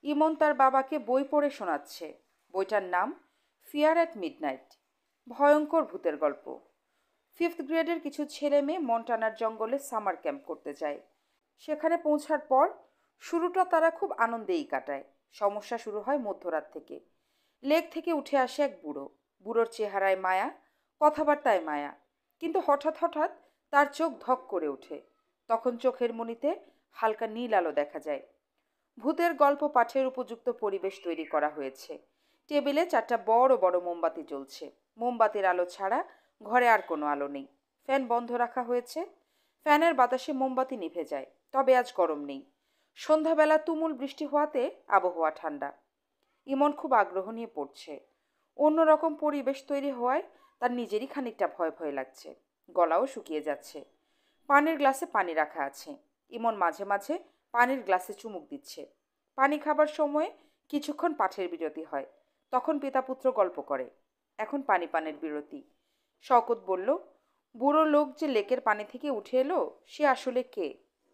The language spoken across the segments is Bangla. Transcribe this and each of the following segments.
ইমন তার বাবাকে বই পড়ে শোনাচ্ছে। বইটার নাম ফিয়ার অ্যাট মিডনাইট, ভয়ঙ্কর ভূতের গল্প। 5th গ্রেডের কিছু ছেলে মেয়ে মন্টানার জঙ্গলে সামার ক্যাম্প করতে যায়। সেখানে পৌঁছার পর শুরুটা তারা খুব আনন্দেই কাটায়। সমস্যা শুরু হয় মধ্যরাত থেকে। লেক থেকে উঠে আসে এক বুড়ো। বুড়োর চেহারায় মায়া, কথাবার্তায় মায়া, কিন্তু হঠাৎ হঠাৎ তার চোখ ধক করে ওঠে। তখন চোখের মণিতে হালকা নীল আলো দেখা যায়। ভূতের গল্প পাঠের উপযুক্ত পরিবেশ তৈরি করা হয়েছে। টেবিলে 4টা বড় বড় মোমবাতি জ্বলছে। মোমবাতির আলো ছাড়া ঘরে আর কোনো আলো নেই। ফ্যান বন্ধ রাখা হয়েছে। ফ্যানের বাতাসে মোমবাতি নিভে যায়। তবে আজ গরম নেই। সন্ধ্যাবেলা তুমুল বৃষ্টি হওয়াতে আবহাওয়া ঠান্ডা। ইমন খুব আগ্রহ নিয়ে পড়ছে। অন্যরকম পরিবেশ তৈরি হওয়ায় তার নিজেরই খানিকটা ভয় ভয় লাগছে। গলাও শুকিয়ে যাচ্ছে। পানির গ্লাসে পানি রাখা আছে। ইমন মাঝে মাঝে পানির গ্লাসে চুমুক দিচ্ছে। পানি খাবার সময়ে কিছুক্ষণ পাঠের বিরতি হয়। তখন পিতাপুত্র গল্প করে। এখন পানি পানের বিরতি। শওকত বলল, বুড়ো লোক যে লেকের পানি থেকে উঠে এলো, সে আসলে কে?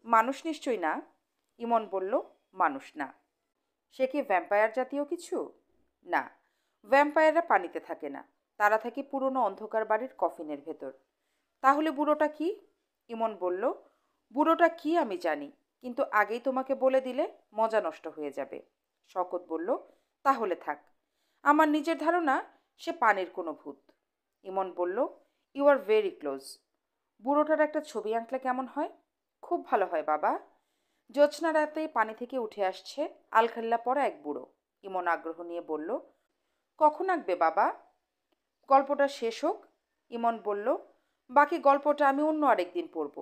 মানুষ নিশ্চয়ই না। ইমন বলল, মানুষ না। সে কি ভ্যাম্পায়ার জাতীয় কিছু? না, ভ্যাম্পায়াররা পানিতে থাকে না। তারা থাকে পুরনো অন্ধকার বাড়ির কফিনের ভেতর। তাহলে বুড়োটা কি? ইমন বলল, বুড়োটা কি আমি জানি, কিন্তু আগেই তোমাকে বলে দিলে মজা নষ্ট হয়ে যাবে। শওকত বলল, তাহলে থাক। আমার নিজের ধারণা সে পানির কোনো ভূত। ইমন বলল, ইউ আর ভেরি ক্লোজ। বুড়োটার একটা ছবি আঁকলে কেমন হয়? খুব ভালো হয় বাবা। জ্যোৎস্না রাতে পানি থেকে উঠে আসছে আলখাল্লা পরা এক বুড়ো। ইমন আগ্রহ নিয়ে বলল, কখন আঁকবে বাবা? গল্পটা শেষ হোক। ইমন বলল, বাকি গল্পটা আমি অন্য আরেকদিন পড়ব।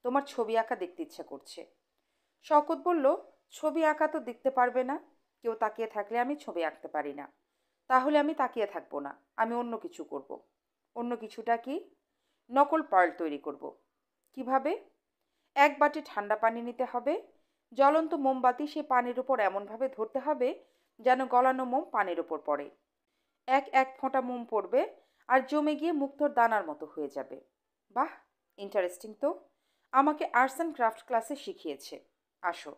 তোমার ছবি আঁকা দেখতে ইচ্ছা করছে। শওকত বলল, ছবি আঁকা তো দেখতে পারবে না। কেউ তাকিয়ে থাকলে আমি ছবি আঁকতে পারি না। তাহলে আমি তাকিয়ে থাকবো না, আমি অন্য কিছু করব। অন্য কিছুটা কি? নকল পার্ল তৈরি করব। কিভাবে? এক বাটি ঠান্ডা পানি নিতে হবে। জ্বলন্ত মোমবাতি সে পানির উপর এমনভাবে ধরতে হবে যেন গলানো মোম পানির উপর পড়ে। এক এক ফোঁটা মোম পড়বে আর জমে গিয়ে মুক্তোর দানার মতো হয়ে যাবে। বাহ, ইন্টারেস্টিং তো। আমাকে আর্টস অ্যান্ড ক্রাফট ক্লাসে শিখিয়েছে। আসো,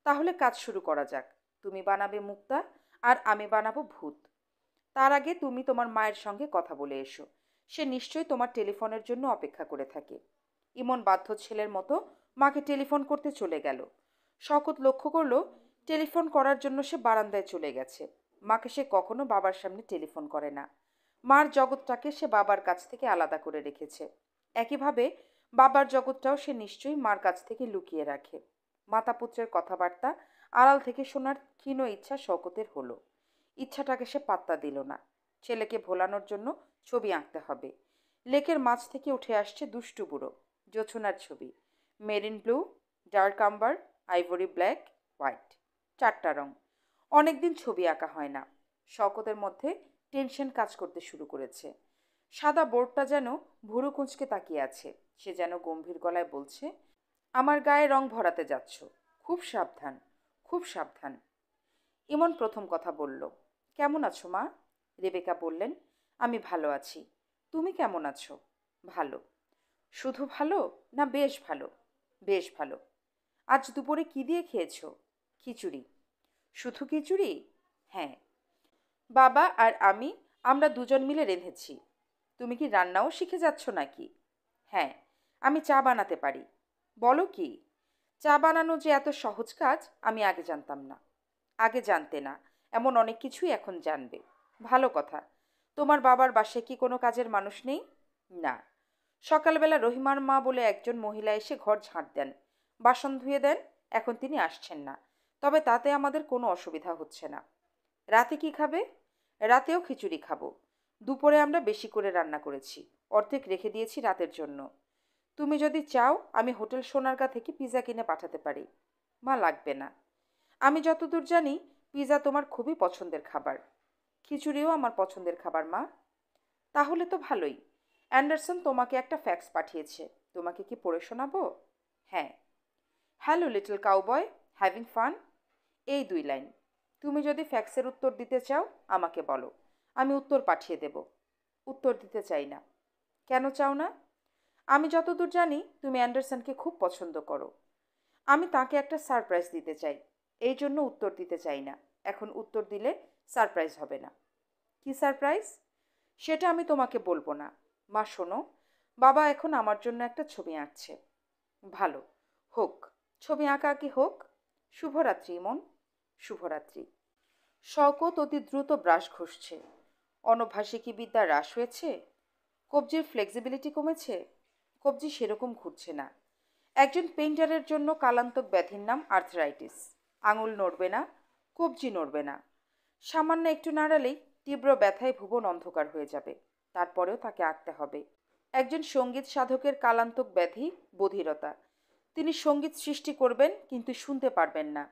তাহলে কাজ শুরু করা যাক। তুমি বানাবে মুক্তা আর আমি বানাবো ভূত। তার আগে তুমি তোমার মায়ের সঙ্গে কথা বলে এসো। সে নিশ্চয়ই তোমার টেলিফোনের জন্য অপেক্ষা করে থাকে। ইমন বাধ্য ছেলের মতো মাকে টেলিফোন করতে চলে গেল। শওকত লক্ষ্য করলো টেলিফোন করার জন্য সে বারান্দায় চলে গেছে। মাকে সে কখনো বাবার সামনে টেলিফোন করে না। মার জগৎটাকে সে বাবার কাছ থেকে আলাদা করে রেখেছে। একইভাবে বাবার জগৎটাও সে নিশ্চয়ই মার কাছ থেকে লুকিয়ে রাখে। মাতা পুত্রের কথাবার্তা আড়াল থেকে শোনার ক্ষীণ ইচ্ছা শওকতের হলো। ইচ্ছাটাকে সে পাত্তা দিল না। ছেলেকে ভোলানোর জন্য ছবি আঁকতে হবে। লেকের মাছ থেকে উঠে আসছে দুষ্টু বুড়ো। জোছনার ছবি। Marine blue, dark amber, ivory black, white. 4টা রং। অনেকদিন ছবি আঁকা হয় না। শওকতের মধ্যে টেনশন কাজ করতে শুরু করেছে। সাদা বোর্ডটা যেন ভুরু কুঁচকে তাকিয়ে আছে। সে যেন গম্ভীর গলায় বলছে, আমার গায়ে রং ভরাতে যাচ্ছ। খুব সাবধান, খুব সাবধান। ইমন প্রথম কথা বলল, কেমন আছো মা? রেবেকা বললেন, আমি ভালো আছি। তুমি কেমন আছো? ভালো। শুধু ভালো না বেশ ভালো? বেশ ভালো। আজ দুপুরে কি দিয়ে খেয়েছো? খিচুড়ি। শুধু খিচুড়ি? হ্যাঁ। বাবা আর আমরা দুজন মিলে রেঁধেছি। তুমি কি রান্নাও শিখে যাচ্ছ নাকি? হ্যাঁ, আমি চা বানাতে পারি। বলো কি? চা বানানো যে এত সহজ কাজ আমি আগে জানতাম না। আগে জানতে না, এমন অনেক কিছুই এখন জানবে। ভালো কথা। তোমার বাবার বাসায় কি কোনো কাজের মানুষ নেই? না। সকালবেলা রহিমার মা বলে একজন মহিলা এসে ঘর ঝাঁট দেন, বাসন ধুয়ে দেন। এখন তিনি আসছেন না। তবে তাতে আমাদের কোনো অসুবিধা হচ্ছে না। রাতে কি খাবে? রাতেও খিচুড়ি খাবো। দুপুরে আমরা বেশি করে রান্না করেছি। অর্ধেক রেখে দিয়েছি রাতের জন্য। তুমি যদি চাও আমি হোটেল সোনারগাঁ থেকে পিৎজা কিনে পাঠাতে পারি। মা, লাগবে না। আমি যতদূর জানি পিৎজা তোমার খুবই পছন্দের খাবার। খিচুড়িও আমার পছন্দের খাবার মা। তাহলে তো ভালোই। অ্যান্ডারসন তোমাকে একটা ফ্যাক্স পাঠিয়েছে। তোমাকে কি পড়ে শোনাবো? হ্যাঁ। Hello little cowboy, having fun. এই 2 লাইন। তুমি যদি ফ্যাক্সের উত্তর দিতে চাও আমাকে বলো, আমি উত্তর পাঠিয়ে দেব। উত্তর দিতে চাই না। কেন চাও না? আমি যতদূর জানি তুমি অ্যান্ডারসনকে খুব পছন্দ করো। আমি তাকে একটা সারপ্রাইজ দিতে চাই, এই জন্য উত্তর দিতে চাই না। এখন উত্তর দিলে সারপ্রাইজ হবে না। কি সারপ্রাইজ? সেটা আমি তোমাকে বলবো না। মা শোনো, বাবা এখন আমার জন্য একটা ছবি আঁকছে। ভালো, হোক, ছবি আঁকাআঁকি হোক। শুভরাত্রি ইমন। শুভরাত্রি। শওকত অতি দ্রুত ব্রাশ ঘষছে। অনভ্যাসে কি বিদ্যা হ্রাস হয়েছে? কবজির ফ্লেক্সিবিলিটি কমেছে? কবজি সেরকম ঘুরছে না। একজন পেইন্টারের জন্য কালান্তক ব্যাধির নাম আর্থরাইটিস। আঙুল নড়বে না, কবজি নড়বে না। সামান্য একটু নাড়ালেই তীব্র ব্যথায় ভুবন অন্ধকার হয়ে যাবে। তারপরেও তাকে আঁকতে হবে। একজন সঙ্গীত সাধকের কালান্তক ব্যাধি বধিরতা। তিনি সঙ্গীত সৃষ্টি করবেন কিন্তু শুনতে পারবেন না।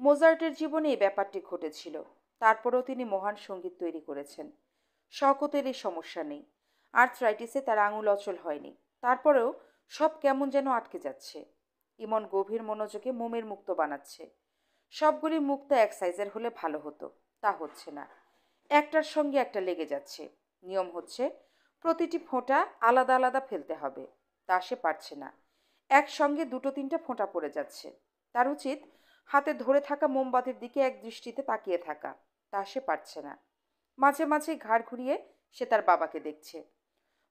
মোজার্টের জীবনে এই ব্যাপারটি ঘটেছিল। তারপরেও তিনি মহান সঙ্গীত তৈরি করেছেন। শওকতের এই সমস্যা নেই। আর্থরাইটিসে তার আঙুল অচল হয়নি। তারপরেও সব কেমন যেন আটকে যাচ্ছে। ইমন গভীর মনোযোগে মোমের মুক্তো বানাচ্ছে। সবগুলি মুক্তো এক সাইজের হলে ভালো হতো। তা হচ্ছে না। একটার সঙ্গে একটা লেগে যাচ্ছে। নিয়ম হচ্ছে প্রতিটি ফোঁটা আলাদা আলাদা ফেলতে হবে। তা সে পারছে না। একসঙ্গে দুটো তিনটা ফোঁটা পড়ে যাচ্ছে। তার উচিত হাতে ধরে থাকা মোমবাতির দিকে এক দৃষ্টিতে তাকিয়ে থাকা। তা সে পারছে না। মাঝে মাঝে ঘাড় ঘুরিয়ে সে তার বাবাকে দেখছে।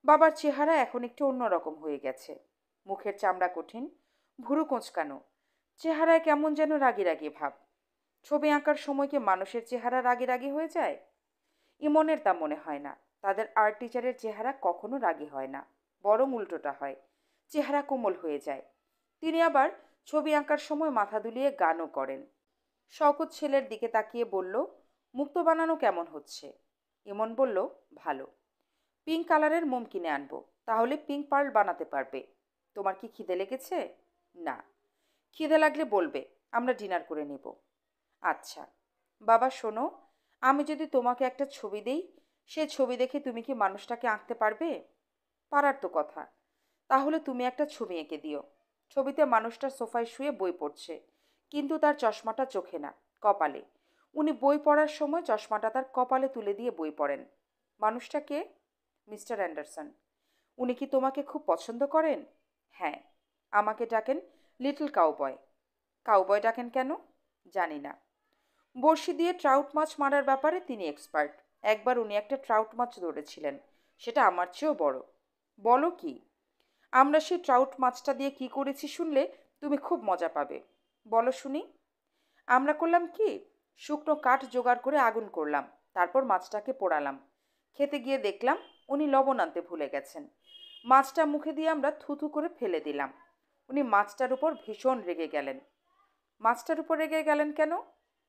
বাবার চেহারা এখন একটু অন্যরকম হয়ে গেছে। মুখের চামড়া কঠিন, ভুরু কোঁচকানো, চেহারায় কেমন যেন রাগী রাগী ভাব। ছবি আঁকার সময় কি মানুষের চেহারা রাগী রাগী হয়ে যায়? ইমনের তা মনে হয় না। তাদের আর্ট টিচারের চেহারা কখনো রাগী হয় না, বরং উল্টোটা হয়, চেহারা কোমল হয়ে যায়। তিনি আবার ছবি আঁকার সময় মাথা দুলিয়ে গানও করেন। শওকত ছেলের দিকে তাকিয়ে বলল, মুক্তো বানানো কেমন হচ্ছে? ইমন বলল, ভালো। পিঙ্ক কালারের মোম কিনে আনবো, তাহলে পিঙ্ক পার্ল বানাতে পারবে। তোমার কি খিদে লেগেছে? না। খিদে লাগলে বলবে, আমরা ডিনার করে নেব। আচ্ছা। বাবা শোনো, আমি যদি তোমাকে একটা ছবি দেই, সে ছবি দেখে তুমি কি মানুষটাকে আঁকতে পারবে? পারার তো কথা। তাহলে তুমি একটা ছবি এঁকে দিও। ছবিতে মানুষটা সোফায় শুয়ে বই পড়ছে, কিন্তু তার চশমাটা চোখে না, কপালে। উনি বই পড়ার সময় চশমাটা তার কপালে তুলে দিয়ে বই পড়েন। মানুষটাকে মিস্টার অ্যান্ডারসন। উনি কি তোমাকে খুব পছন্দ করেন? হ্যাঁ। আমাকে ডাকেন লিটল কাউবয়। কাউবয় ডাকেন কেন? জানি না। বড়শি দিয়ে ট্রাউট মাছ মারার ব্যাপারে তিনি এক্সপার্ট। একবার উনি একটা ট্রাউট মাছ ধরেছিলেন, সেটা আমার চেয়েও বড়। বলো কি? আমরা সেই ট্রাউট মাছটা দিয়ে কি করেছি শুনলে তুমি খুব মজা পাবে। বলো শুনি। আমরা করলাম কি, শুকনো কাঠ জোগাড় করে আগুন করলাম, তারপর মাছটাকে পোড়ালাম। খেতে গিয়ে দেখলাম উনি লবণ আনতে ভুলে গেছেন। মাছটা মুখে দিয়ে আমরা থুথু করে ফেলে দিলাম। উনি মাছটার উপর ভীষণ রেগে গেলেন। মাছটার উপর রেগে গেলেন কেন?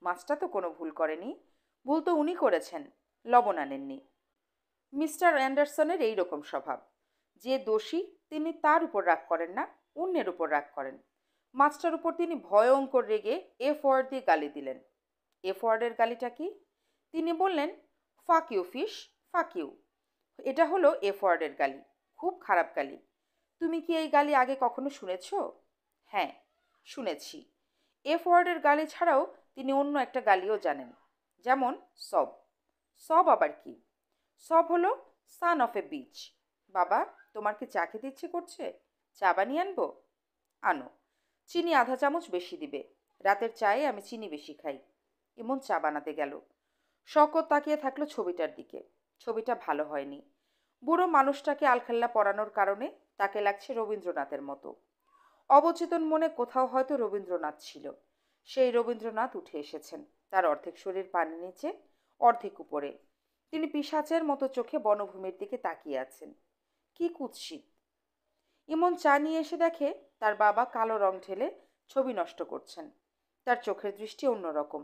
মাছটা তো কোনো ভুল করেনি। ভুল তো উনি করেছেন, লবণ আনেননি। মিস্টার অ্যান্ডারসনের এই রকম স্বভাব। যে দোষী তিনি তার উপর রাগ করেন না, অন্যের উপর রাগ করেন। মাছটার উপর তিনি ভয়ঙ্কর রেগে এফ ওয়ার্ড দিয়ে গালি দিলেন। এফ ওয়ার্ডের গালিটা কি? তিনি বললেন, fuck you fish, fuck you. এটা হলো এফ ওয়ার্ডের গালি। খুব খারাপ গালি। তুমি কি এই গালি আগে কখনো শুনেছ? হ্যাঁ, শুনেছি। এফ ওয়ার্ডের গালি ছাড়াও তিনি অন্য একটা গালিও জানেন, যেমন সব। সব আবার কি? সব হলো সান অফ এ বিচ। বাবা, তোমার কি চা খেতে ইচ্ছে করছে? চা বানিয়ে আনবো? আনো। চিনি আধা চামচ বেশি দিবে। রাতের চায়ে আমি চিনি বেশি খাই। এমন চা বানাতে গেল। শওকত তাকিয়ে থাকলো ছবিটার দিকে। ছবিটা ভালো হয়নি। বুড়ো মানুষটাকে আলখাল্লা পরানোর কারণে তাকে লাগছে রবীন্দ্রনাথের মতো। অবচেতন মনে কোথাও হয়তো রবীন্দ্রনাথ ছিল। সেই রবীন্দ্রনাথ উঠে এসেছেন। তার অর্ধেক শরীর পানির নিচে, অর্ধেক উপরে। তিনি পিশাচের মতো চোখে বনভূমির দিকে তাকিয়ে আছেন। কি কুৎসিত! ইমন চা নিয়ে এসে দেখে তার বাবা কালো রং ঢেলে ছবি নষ্ট করছেন। তার চোখের দৃষ্টি অন্যরকম।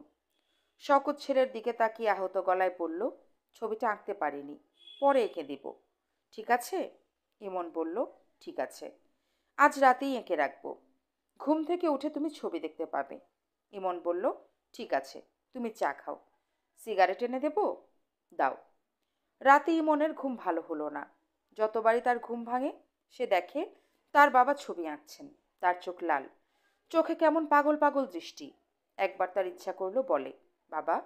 শওকত ছেলের দিকে তাকিয়ে আহত গলায় বলল, ছবিটা আঁকতে পারিনি, পরে এঁকে দিব। ঠিক আছে? ইমন বলল, ঠিক আছে। আজ রাতেই এঁকে রাখবো। ঘুম থেকে উঠে তুমি ছবি দেখতে পাবে। ইমন বলল, ঠিক আছে, তুমি চা খাও। সিগারেট এনে দেব? দাও। রাতে ইমনের ঘুম ভালো হলো না। যতবারই তার ঘুম ভাঙে, সে দেখে তার বাবা ছবি আঁকছেন। তার চোখ লাল, চোখে কেমন পাগল পাগল দৃষ্টি। একবার তার ইচ্ছা করলো, বলে, বাবা,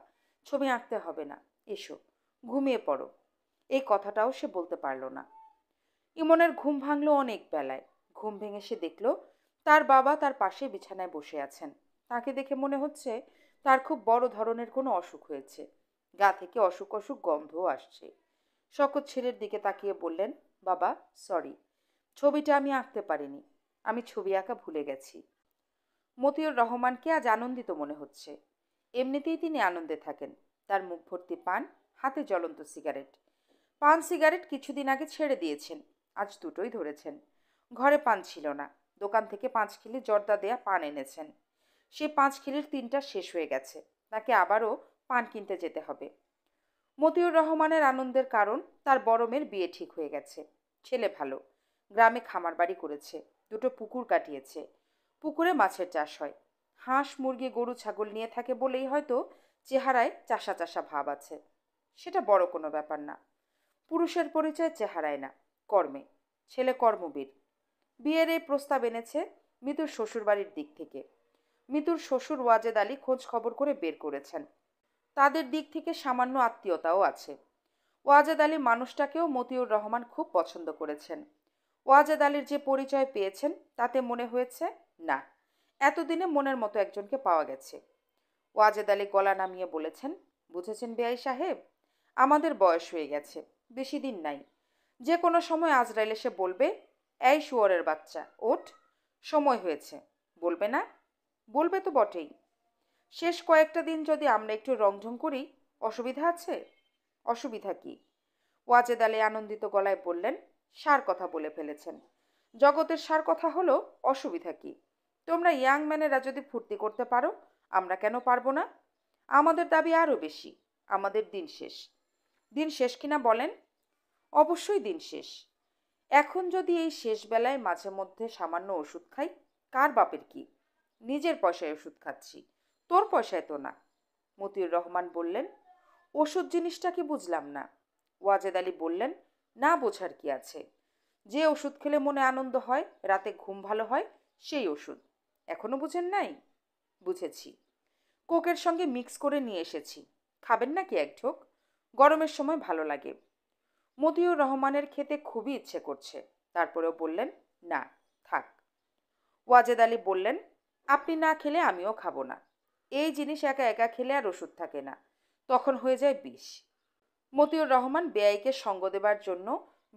ছবি আঁকতে হবে না, এসো, ঘুমিয়ে পড়ো। এই কথাটাও সে বলতে পারল না। ইমনের ঘুম ভাঙল অনেক বেলায়। ঘুম ভেঙে সে দেখল তার বাবা তার পাশে বিছানায় বসে আছেন। তাকে দেখে মনে হচ্ছে তার খুব বড় ধরনের কোনো অসুখ হয়েছে। গা থেকে অসুখ অসুখ গন্ধও আসছে। শকত ছেলের দিকে তাকিয়ে বললেন, বাবা, সরি, ছবিটা আমি আঁকতে পারিনি। আমি ছবি আঁকা ভুলে গেছি। মতিউর রহমানকে আজ আনন্দিত মনে হচ্ছে। এমনিতেই তিনি আনন্দে থাকেন। তার মুখ ভর্তি পান, হাতে জ্বলন্ত সিগারেট। পান সিগারেট কিছুদিন আগে ছেড়ে দিয়েছেন, আজ দুটোই ধরেছেন। ঘরে পান ছিল না, দোকান থেকে 5 কিলো জর্দা দেয়া পান এনেছেন। সে 5 কিলোর 3টা শেষ হয়ে গেছে, তাকে আবারও পান কিনতে যেতে হবে। মতিউর রহমানের আনন্দের কারণ তার বড় মেয়ের বিয়ে ঠিক হয়ে গেছে। ছেলে ভালো, গ্রামে খামার বাড়ি করেছে, দুটো পুকুর কাটিয়েছে। পুকুরে মাছের চাষ হয়। হাঁস মুরগি গরু ছাগল নিয়ে থাকে বলেই হয়তো চেহারায় চাষা চাষা ভাব আছে। সেটা বড় কোনো ব্যাপার না। পুরুষের পরিচয় চেহারায় না, কর্মে। ছেলে কর্মবীর। বিয়ের এই প্রস্তাব এনেছে মিতুর শ্বশুরবাড়ির দিক থেকে। মিতুর শ্বশুর ওয়াজেদ আলী খোঁজ খবর করে বের করেছেন। তাদের দিক থেকে সামান্য আত্মীয়তাও আছে। ওয়াজেদ আলী মানুষটাকেও মতিউর রহমান খুব পছন্দ করেছেন। ওয়াজেদ আলীর যে পরিচয় পেয়েছেন তাতে মনে হয়েছে, না, এতদিনে মনের মতো একজনকে পাওয়া গেছে। ওয়াজেদ আলী গলা নামিয়ে বলেছেন, বুঝেছেন বেআই সাহেব, আমাদের বয়স হয়ে গেছে, বেশি দিন নাই। যে কোনো সময় আজরাইল এসে বলবে, এই শুয়োরের বাচ্চা, ওঠ, সময় হয়েছে। বলবে না? বলবে তো বটেই। শেষ কয়েকটা দিন যদি আমরা একটু রংঢং করি, অসুবিধা আছে? অসুবিধা কি? ওয়াজেদ আলী আনন্দিত গলায় বললেন, সার কথা বলে ফেলেছেন। জগতের সার কথা হলো অসুবিধা কি? তোমরা ইয়াং ম্যানেরা যদি ফুর্তি করতে পারো, আমরা কেন পারবো না? আমাদের দাবি আরও বেশি। আমাদের দিন শেষ। দিন শেষ কিনা বলেন? অবশ্যই দিন শেষ। এখন যদি এই শেষ বেলায় মাঝে মধ্যে সামান্য ওষুধ খাই, কার বাপের কি? নিজের পয়সায় ওষুধ খাচ্ছি, তোর পয়সায় তো না। মতিউর রহমান বললেন, ওষুধ জিনিসটা কি বুঝলাম না। ওয়াজেদ আলী বললেন, না বোঝার কি আছে? যে ওষুধ খেলে মনে আনন্দ হয়, রাতে ঘুম ভালো হয়, সেই ওষুধ। এখনো বুঝেন নাই? বুঝেছি। কোকের সঙ্গে মিক্স করে নিয়ে এসেছি, খাবেন নাকি এক ঢোক? গরমের সময় ভালো লাগে। মতিউর রহমানের খেতে খুবই ইচ্ছে করছে, তারপরেও বললেন, না, থাক। ওয়াজেদ আলী বললেন, আপনি না খেলে আমিও খাবো না। এই জিনিস একা একা খেলে আর ওষুধ থাকে না, তখন হয়ে যায় বিষ। মতিউর রহমান বেআইকে সঙ্গ দেবার জন্য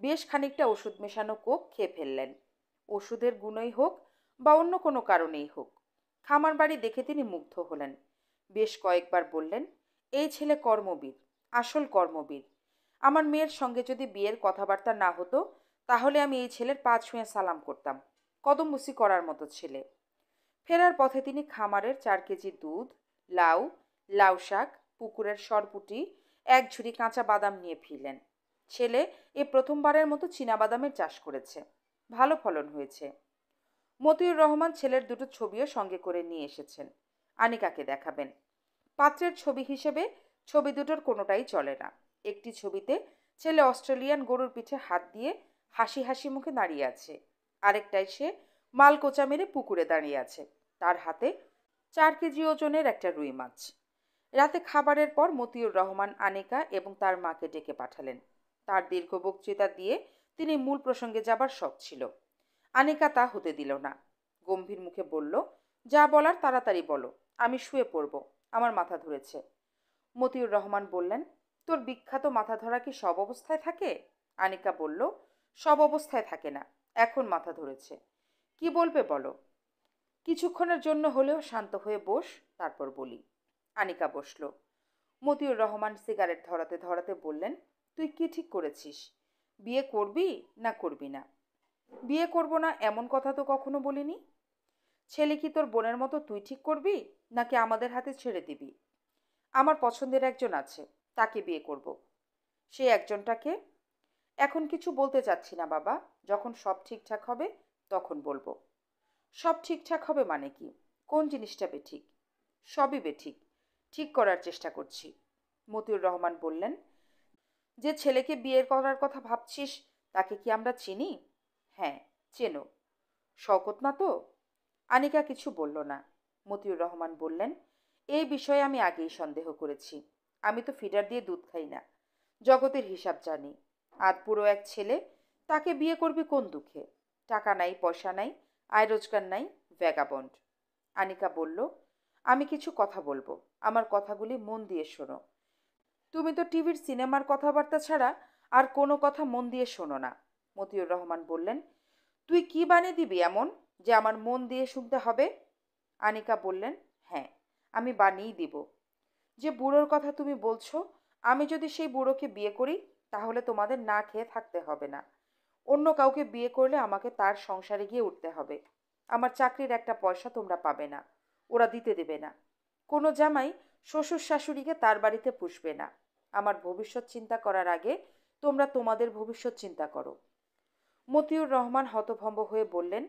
বেশ খানিকটা ওষুধ মেশানো কোক খেয়ে ফেললেন। ওষুধের গুণই হোক বা অন্য কোনো কারণেই হোক, খামার বাড়ি দেখে তিনি মুগ্ধ হলেন। বেশ কয়েকবার বললেন, এই ছেলে কর্মবীর, আসল কর্মবীর। আমার মেয়ের সঙ্গে যদি বিয়ের কথাবার্তা না হতো, তাহলে আমি এই ছেলের পা ছুঁয়ে সালাম করতাম। কদমবুসি করার মতো ছেলে। ফেরার পথে তিনি খামারের 4 কেজি দুধ, লাউ, লাউ শাক, পুকুরের সরপুটি, 1 ঝুড়ি কাঁচা বাদাম নিয়ে ফিরলেন। ছেলে এ প্রথমবারের মতো চীনাবাদামের চাষ করেছে, ভালো ফলন হয়েছে। মতিউর রহমান ছেলের দুটো ছবিও সঙ্গে করে নিয়ে এসেছেন, আনিকাকে দেখাবেন। পাত্রের ছবি হিসেবে ছবি দুটোর কোনোটাই চলে না। একটি ছবিতে ছেলে অস্ট্রেলিয়ান গরুর পিঠে হাত দিয়ে হাসি হাসি মুখে দাঁড়িয়ে আছে, আরেকটায় সে মাল কোচা মেরে পুকুরে দাঁড়িয়ে আছে, তার হাতে 4 কেজি ওজনের একটা রুই মাছ। রাতে খাবারের পর মতিউর রহমান আনিকা এবং তার মাকে ডেকে পাঠালেন। তার দীর্ঘ বক্তৃতা দিয়ে তিনি মূল প্রসঙ্গে যাবার শখ ছিল। আনিকা তা হতে দিল না। গম্ভীর মুখে বলল, যা বলার তাড়াতাড়ি বলো, আমি শুয়ে পড়ব, আমার মাথা ধরেছে। মতিউর রহমান বললেন, তোর বিখ্যাত মাথা ধরা কি সব অবস্থায় থাকে? আনিকা বলল, সব অবস্থায় থাকে না, এখন মাথা ধরেছে। কি বলবে বলো? কিছুক্ষণের জন্য হলেও শান্ত হয়ে বস, তারপর বলি। আনিকা বসল। মতিউর রহমান সিগারেট ধরাতে ধরাতে বললেন, তুই কি ঠিক করেছিস? বিয়ে করবি না করবি না? বিয়ে করব না এমন কথা তো কখনো বলিনি। ছেলে কি তোর বোনের মতো তুই ঠিক করবি, নাকি আমাদের হাতে ছেড়ে দিবি? আমার পছন্দের একজন আছে, তাকে বিয়ে করব। সেই একজনটাকে? এখন কিছু বলতে চাচ্ছি না বাবা, যখন সব ঠিকঠাক হবে তখন বলবো। সব ঠিকঠাক হবে মানে কি? কোন জিনিসটা বেঠিক? সবই বেঠিক, ঠিক করার চেষ্টা করছি। মতিউর রহমান বললেন, যে ছেলেকে বিয়ে করার কথা ভাবছিস তাকে কি আমরা চিনি? হ্যাঁ, চেনো। শওকত না তো? আনিকা কিছু বলল না। মতিউর রহমান বললেন, এই বিষয়ে আমি আগেই সন্দেহ করেছি। আমি তো ফিডার দিয়ে দুধ খাই না, জগতের হিসাব জানি। আধপুরো এক ছেলে, তাকে বিয়ে করবি কোন দুঃখে? টাকা নাই, পয়সা নাই, আয় রোজগার নাই, ভ্যাগাবন্ড। আনিকা বলল, আমি কিছু কথা বলবো। আমার কথাগুলি মন দিয়ে শোনো। তুমি তো টিভির সিনেমার কথাবার্তা ছাড়া আর কোনো কথা মন দিয়ে শোনো না। মতিউর রহমান বললেন, তুই কি বানিয়ে দিবি এমন যে আমার মন দিয়ে শুনতে হবে? আনিকা বললেন, হ্যাঁ, আমি বানিয়েই দিব। যে বুড়োর কথা তুমি বলছো, আমি যদি সেই বুড়োকে বিয়ে করি তাহলে তোমাদের না খেয়ে থাকতে হবে না। অন্য কাউকে বিয়ে করলে আমাকে তার সংসারে গিয়ে উঠতে হবে। আমার চাকরির একটা পয়সা তোমরা পাবে না, ওরা দিতে দেবে না। কোনো জামাই শ্বশুর শাশুড়িকে তার বাড়িতে পুষবে না। আমার ভবিষ্যৎ চিন্তা করার আগে তোমরা তোমাদের ভবিষ্যৎ চিন্তা করো। মতিউর রহমান হতভম্ব হয়ে বললেন,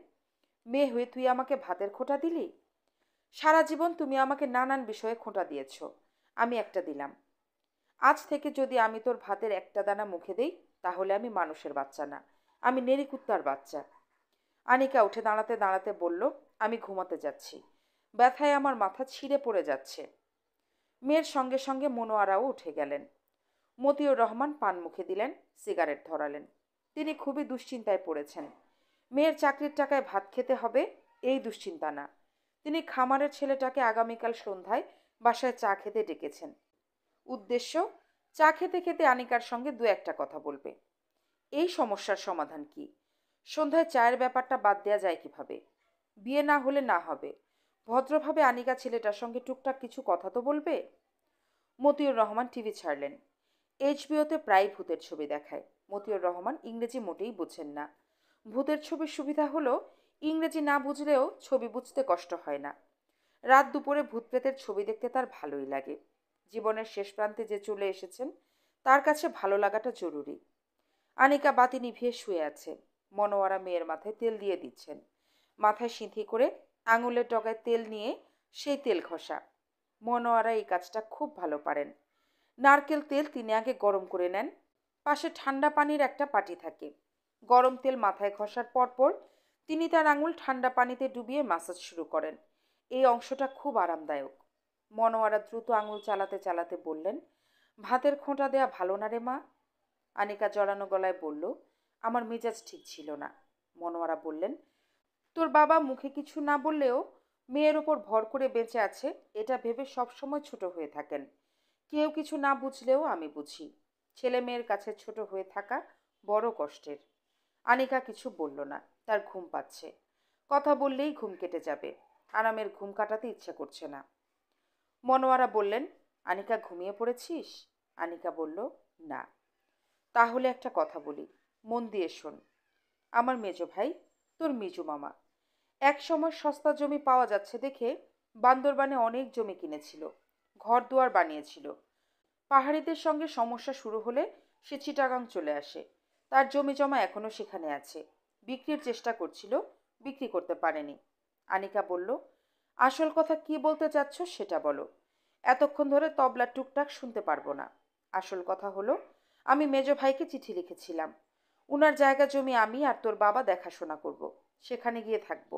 মেয়ে হয়ে তুই আমাকে ভাতের খোঁটা দিলি? সারা জীবন তুমি আমাকে নানান বিষয়ে খোঁটা দিয়েছ, আমি একটা দিলাম। আজ থেকে যদি আমি তোর ভাতের একটা দানা মুখে দেই তাহলে আমি মানুষের বাচ্চা না, আমি নেড়িকুত্তার বাচ্চা। আনিকা উঠে দাঁড়াতে দাঁড়াতে বলল, আমি ঘুমাতে যাচ্ছি, ব্যথায় আমার মাথা ছিঁড়ে পড়ে যাচ্ছে। মেয়ের সঙ্গে সঙ্গে মনোয়ারাও উঠে গেলেন। মতিউর রহমান পান মুখে দিলেন, সিগারেট ধরালেন। তিনি খুবই দুশ্চিন্তায় পড়েছেন। মেয়ের চাকরির টাকায় ভাত খেতে হবে এই দুশ্চিন্তা না, তিনি খামারের ছেলেটাকে আগামীকাল সন্ধ্যায় বাসায় চা খেতে ডেকেছেন। উদ্দেশ্য, চা খেতে খেতে আনিকার সঙ্গে দু একটা কথা বলবে। এই সমস্যার সমাধান কি? সন্ধ্যায় চায়ের ব্যাপারটা বাদ দেওয়া যায় কিভাবে? বিয়ে না হলে না হবে, ভদ্রভাবে আনিকা ছেলেটার সঙ্গে টুকটাক কিছু কথা তো বলবে। মতিউর রহমান টিভি ছাড়লেন। এইচবিওতে প্রায় ভূতের ছবি দেখায়। মতিউর রহমান ইংরেজি মোটেই বুঝেন না। ভূতের ছবির সুবিধা হলো ইংরেজি না বুঝলেও ছবি বুঝতে কষ্ট হয় না। রাত দুপুরে ভূত প্রেতের ছবি দেখতে তার ভালোই লাগে। জীবনের শেষ প্রান্তে যে চলে এসেছেন তার কাছে ভালো লাগাটা জরুরি। আনিকা বাতি নিভিয়ে শুয়ে আছে। মনোয়ারা মেয়ের মাথায় তেল দিয়ে দিচ্ছেন। মাথায় সিঁথি করে আঙুলের ডগায় তেল নিয়ে সেই তেল ঘষা। মনোয়ারা এই কাজটা খুব ভালো পারেন। নারকেল তেল তিনি আগে গরম করে নেন। পাশে ঠান্ডা পানির একটা পাটি থাকে। গরম তেল মাথায় ঘষার পরপর তিনি তার আঙুল ঠান্ডা পানিতে ডুবিয়ে ম্যাসাজ শুরু করেন। এই অংশটা খুব আরামদায়ক। মনোয়ারা দ্রুত আঙুল চালাতে চালাতে বললেন, ভাতের খোঁটা দেয়া ভালো না রে মা? আনিকা জড়ানো গলায় বলল, আমার মেজাজ ঠিক ছিল না। মনোয়ারা বললেন, তোর বাবা মুখে কিছু না বললেও মেয়ের ওপর ভর করে বেঁচে আছে এটা ভেবে সবসময় ছোট হয়ে থাকেন। কেউ কিছু না বুঝলেও আমি বুঝি। ছেলে মেয়ের কাছে ছোট হয়ে থাকা বড় কষ্টের। আনিকা কিছু বলল না, তার ঘুম পাচ্ছে। কথা বললেই ঘুম কেটে যাবে, আরামের ঘুম কাটাতে ইচ্ছে করছে না। মনোয়ারা বললেন, আনিকা ঘুমিয়ে পড়েছিস? আনিকা বলল, না। তাহলে একটা কথা বলি, মন দিয়ে শোন। আমার মেজো ভাই, তোর মিজু মামা, এক সময় সস্তা জমি পাওয়া যাচ্ছে দেখে বান্দরবানে অনেক জমি কিনেছিল, ঘর দুয়ার বানিয়েছিল। পাহাড়িদের সঙ্গে সমস্যা শুরু হলে সে চিটাগাং চলে আসে। তার জমি জমা এখনো সেখানে আছে। বিক্রির চেষ্টা করছিল, বিক্রি করতে পারেনি। আনিকা বলল, আসল কথা কি বলতে চাচ্ছ সেটা বলো। এতক্ষণ ধরে তবলা টুকটাক শুনতে পারবো না। আসল কথা হলো, আমি মেজো ভাইকে চিঠি লিখেছিলাম। উনার জায়গা জমি আমি আর তোর বাবা দেখাশোনা করব, সেখানে গিয়ে থাকবো।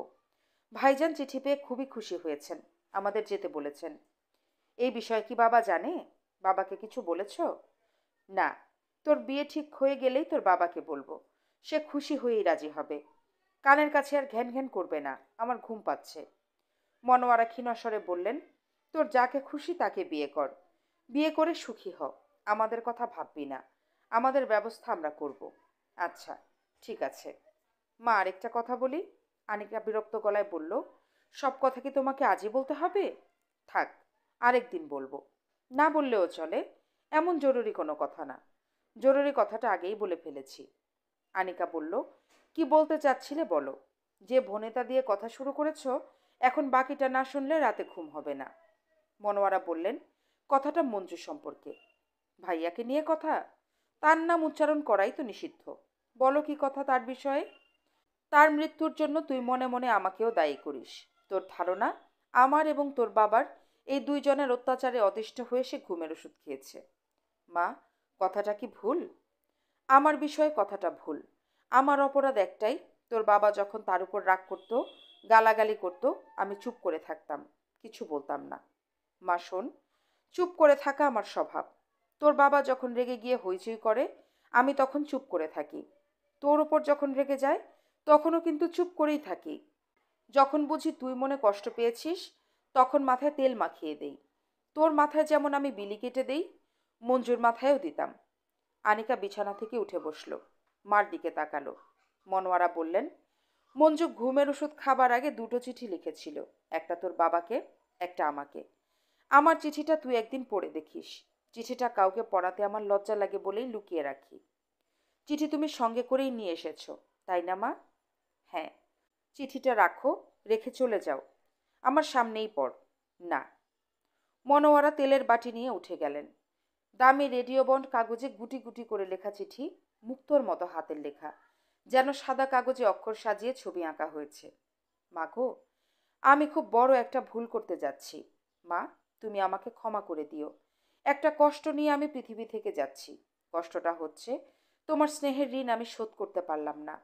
ভাইজান চিঠি পেয়ে খুবই খুশি হয়েছেন, আমাদের যেতে বলেছেন। এই বিষয়ে কি বাবা জানে? বাবাকে কিছু বলেছ? না, তোর বিয়ে ঠিক হয়ে গেলেই তোর বাবাকে বলবো, সে খুশি হয়েই রাজি হবে। কানের কাছে আর ঘ্যান ঘ্যান করবে না, আমার ঘুম পাচ্ছে। মনোয়ারা ক্ষীণস্বরে বললেন, তোর যাকে খুশি তাকে বিয়ে কর, বিয়ে করে সুখী হ, আমাদের কথা ভাববি না, আমাদের ব্যবস্থা আমরা করব। আচ্ছা, ঠিক আছে। মা, আরেকটা কথা বলি। আনিকা বিরক্ত গলায় বলল, সব কথা কি তোমাকে আজই বলতে হবে? থাক, আরেকদিন বলবো। না বললেও চলে, এমন জরুরি কোনো কথা না। জরুরি কথাটা আগেই বলে ফেলেছি। আনিকা বলল, কি বলতে চাচ্ছিলে বলো। যে ভনেতা দিয়ে কথা শুরু করেছ, এখন বাকিটা না শুনলে রাতে ঘুম হবে না। মনোয়ারা বললেন, কথাটা মঞ্জু সম্পর্কে। ভাইয়াকে নিয়ে কথা? তার নাম উচ্চারণ করাই তো নিষিদ্ধ। বলো কি কথা তার বিষয়ে। তার মৃত্যুর জন্য তুই মনে মনে আমাকেও দায়ী করিস। তোর ধারণা আমার এবং তোর বাবার এই দুইজনের অত্যাচারে অতিষ্ঠ হয়ে সে ঘুমের ওষুধ খেয়েছে। মা, কথাটা কি ভুল? আমার বিষয়ে কথাটা ভুল। আমার অপরাধ একটাই, তোর বাবা যখন তার উপর রাগ করতো, গালাগালি করতো, আমি চুপ করে থাকতাম, কিছু বলতাম না। মা শোন, চুপ করে থাকা আমার স্বভাব। তোর বাবা যখন রেগে গিয়ে হইচই করে আমি তখন চুপ করে থাকি। তোর ওপর যখন রেগে যায় তখনও কিন্তু চুপ করেই থাকি। যখন বুঝি তুই মনে কষ্ট পেয়েছিস তখন মাথায় তেল মাখিয়ে দেই। তোর মাথায় যেমন আমি বিলি কেটে দেই, মঞ্জুর মাথায়ও দিতাম। আনিকা বিছানা থেকে উঠে বসল, মার দিকে তাকালো। মনোয়ারা বললেন, মঞ্জু ঘুমের ওষুধ খাবার আগে দুটো চিঠি লিখেছিল, একটা তোর বাবাকে, একটা আমাকে। আমার চিঠিটা তুই একদিন পড়ে দেখিস। চিঠিটা কাউকে পড়াতে আমার লজ্জা লাগে বলেই লুকিয়ে রাখি। চিঠি তুমি সঙ্গে করেই নিয়ে এসেছো, তাই না মা? হ্যাঁ। চিঠিটা রাখো, রেখে চলে যাও। আমার সামনেই পড়। না। মনোয়ারা তেলের বাটি নিয়ে উঠে গেলেন। দামি রেডিও বন্ড কাগজে গুটি গুটি করে লেখা চিঠি, মুক্তোর মতো হাতের লেখা, যেন সাদা কাগজে অক্ষর সাজিয়ে ছবি আঁকা হয়েছে। মা গো, আমি খুব বড় একটা ভুল করতে যাচ্ছি। মা, তুমি আমাকে ক্ষমা করে দিও। একটা কষ্ট নিয়ে আমি পৃথিবী থেকে যাচ্ছি। কষ্টটা হচ্ছে তোমার স্নেহের ঋণ আমি শোধ করতে পারলাম না।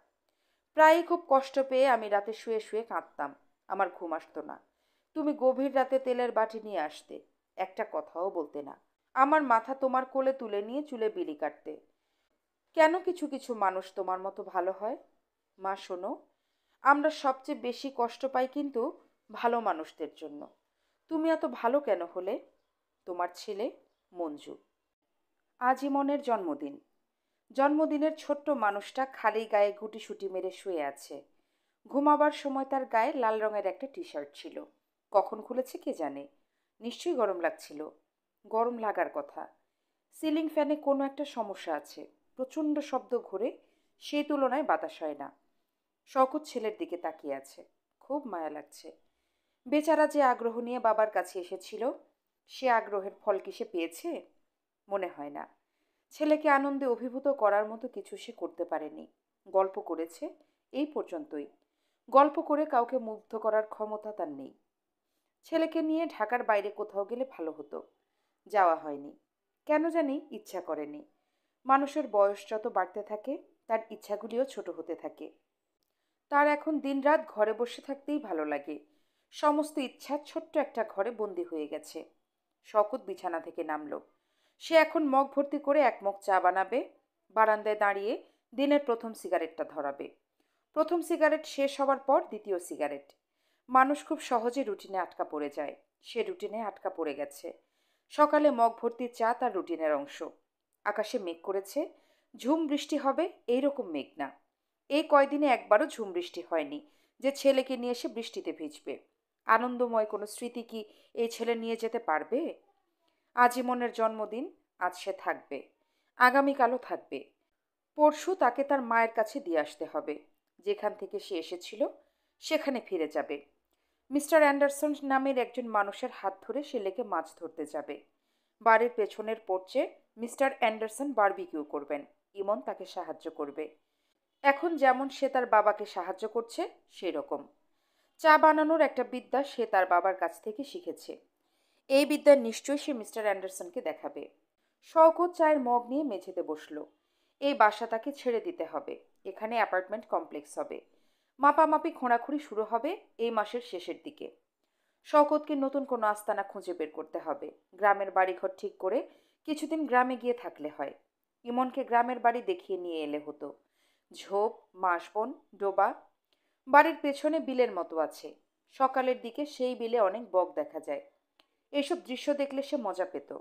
প্রায়ই খুব কষ্ট পেয়ে আমি রাতে শুয়ে শুয়ে কাঁদতাম। আমার ঘুম আসতো না। তুমি গভীর রাতে তেলের বাটি নিয়ে আসতে, একটা কথাও বলতে না। আমার মাথা তোমার কোলে তুলে নিয়ে চুলে বিলি কাটতে। কেন কিছু কিছু মানুষ তোমার মতো ভালো হয়? মা শোনো, আমরা সবচেয়ে বেশি কষ্ট পাই কিন্তু ভালো মানুষদের জন্য। তুমি এত ভালো কেন হলে? তোমার ছেলে, মঞ্জু। আজ ইমনের জন্মদিন। জন্মদিনের ছোট্ট মানুষটা খালি গায়ে গুটিসুটি মেরে শুয়ে আছে। ঘুমাবার সময় তার গায়ে লাল রঙের একটা টি শার্ট ছিল। কখন খুলেছে কে জানে। নিশ্চয়ই গরম লাগছিল। গরম লাগার কথা। সিলিং ফ্যানে কোনো একটা সমস্যা আছে। প্রচণ্ড শব্দ ঘুরে, সেই তুলনায় বাতাস হয় না। শওকত ছেলের দিকে তাকিয়ে আছে। খুব মায়া লাগছে। বেচারা যে আগ্রহ নিয়ে বাবার কাছে এসেছিল, সে আগ্রহের ফল কি সে পেয়েছে? মনে হয় না। ছেলেকে আনন্দে অভিভূত করার মতো কিছু সে করতে পারেনি। গল্প করেছে, এই পর্যন্তই। গল্প করে কাউকে মুগ্ধ করার ক্ষমতা তার নেই। ছেলেকে নিয়ে ঢাকার বাইরে কোথাও গেলে ভালো হতো। যাওয়া হয়নি। কেন জানি ইচ্ছা করেনি। মানুষের বয়স যত বাড়তে থাকে, তার ইচ্ছাগুলিও ছোট হতে থাকে। তার এখন দিনরাত ঘরে বসে থাকতেই ভালো লাগে। সমস্ত ইচ্ছা ছোট্ট একটা ঘরে বন্দি হয়ে গেছে। শওকত বিছানা থেকে নামল। সে এখন মগ ভর্তি করে এক মগ চা বানাবে। বারান্দায় দাঁড়িয়ে দিনের প্রথম সিগারেটটা ধরাবে। প্রথম সিগারেট শেষ হবার পর দ্বিতীয় সিগারেট। মানুষ খুব সহজে রুটিনে আটকা পড়ে যায়। সে রুটিনে আটকা পড়ে গেছে। সকালে মগ ভর্তি চা তার রুটিনের অংশ। আকাশে মেঘ করেছে। ঝুম বৃষ্টি হবে এইরকম মেঘ না। এই কয়দিনে একবারও ঝুম বৃষ্টি হয়নি যে ছেলেকে নিয়ে এসে বৃষ্টিতে ভিজবে। আনন্দময় কোনো স্মৃতি কি এই ছেলে নিয়ে যেতে পারবে? আজীবনের জন্মদিন, আজ সে থাকবে। আগামীকালও থাকবে। পরশু তাকে তার মায়ের কাছে দিয়ে আসতে হবে। যেখান থেকে সে এসেছিল সেখানে ফিরে যাবে। মিস্টার অ্যান্ডারসন নামের একজন মানুষের হাত ধরে সে লেকে মাছ ধরতে যাবে। বাড়ির পেছনের পোর্চে মিস্টার অ্যান্ডারসন বারবিকিউ করবেন। ইমন তাকে সাহায্য করবে। এখন যেমন সে তার বাবাকে সাহায্য করছে, সেরকম। চা বানানোর একটা বিদ্যা সে তার বাবার কাছ থেকে শিখেছে। এই বিদ্যা নিশ্চয়ই সে মিস্টার অ্যান্ডারসনকে দেখাবে। শওকত চায়ের মগ নিয়ে মেঝেতে বসল। এই বাসা তাকে ছেড়ে দিতে হবে। এখানে অ্যাপার্টমেন্ট কমপ্লেক্স হবে। মাপামাপি খোঁড়াখুঁড়ি শুরু হবে এই মাসের শেষের দিকে। শওকতকে নতুন কোনো আস্তানা খুঁজে বের করতে হবে। গ্রামের বাড়িঘর ঠিক করে কিছুদিন গ্রামে গিয়ে থাকলে হয়। ইমনকে গ্রামের বাড়ি দেখিয়ে নিয়ে এলে হতো। ঝোপ, মাসবন, ডোবা। বাড়ির পেছনে বিলের মতো আছে। সকালের দিকে সেই বিলে অনেক বক দেখা যায়। এসব দৃশ্য দেখলে সে মজা পেত।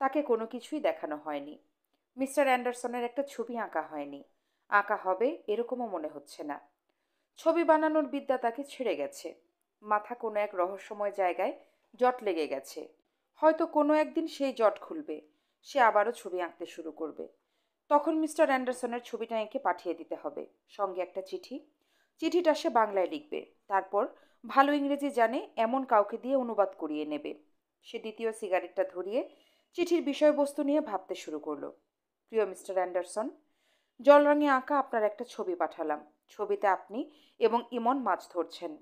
তাকে কোনো কিছুই দেখানো হয়নি। মিস্টার অ্যান্ডারসনের একটা ছবি আঁকা হয়নি। আঁকা হবে এরকমও মনে হচ্ছে না। ছবি বানানোর বিদ্যা তাকে ছেড়ে গেছে। মাথা কোনো এক রহস্যময় জায়গায় জট লেগে গেছে। হয়তো কোনো একদিন সেই জট খুলবে। সে আবারও ছবি আঁকতে শুরু করবে। তখন মিস্টার অ্যান্ডারসনের ছবিটা এঁকে পাঠিয়ে দিতে হবে, সঙ্গে একটা চিঠি। চিঠিটা সে বাংলায় লিখবে। তারপর ভালো ইংরেজি জানে এমন কাউকে দিয়ে অনুবাদ করিয়ে নেবে। সে দ্বিতীয় সিগারেটটা ধরিয়ে চিঠির বিষয়বস্তু নিয়ে ভাবতে শুরু করলো। প্রিয় মিস্টার অ্যান্ডারসন, জল রঙে আঁকা আপনার একটা ছবি পাঠালাম। ছবিতে আপনি এবং ইমন মাছ ধরছেন।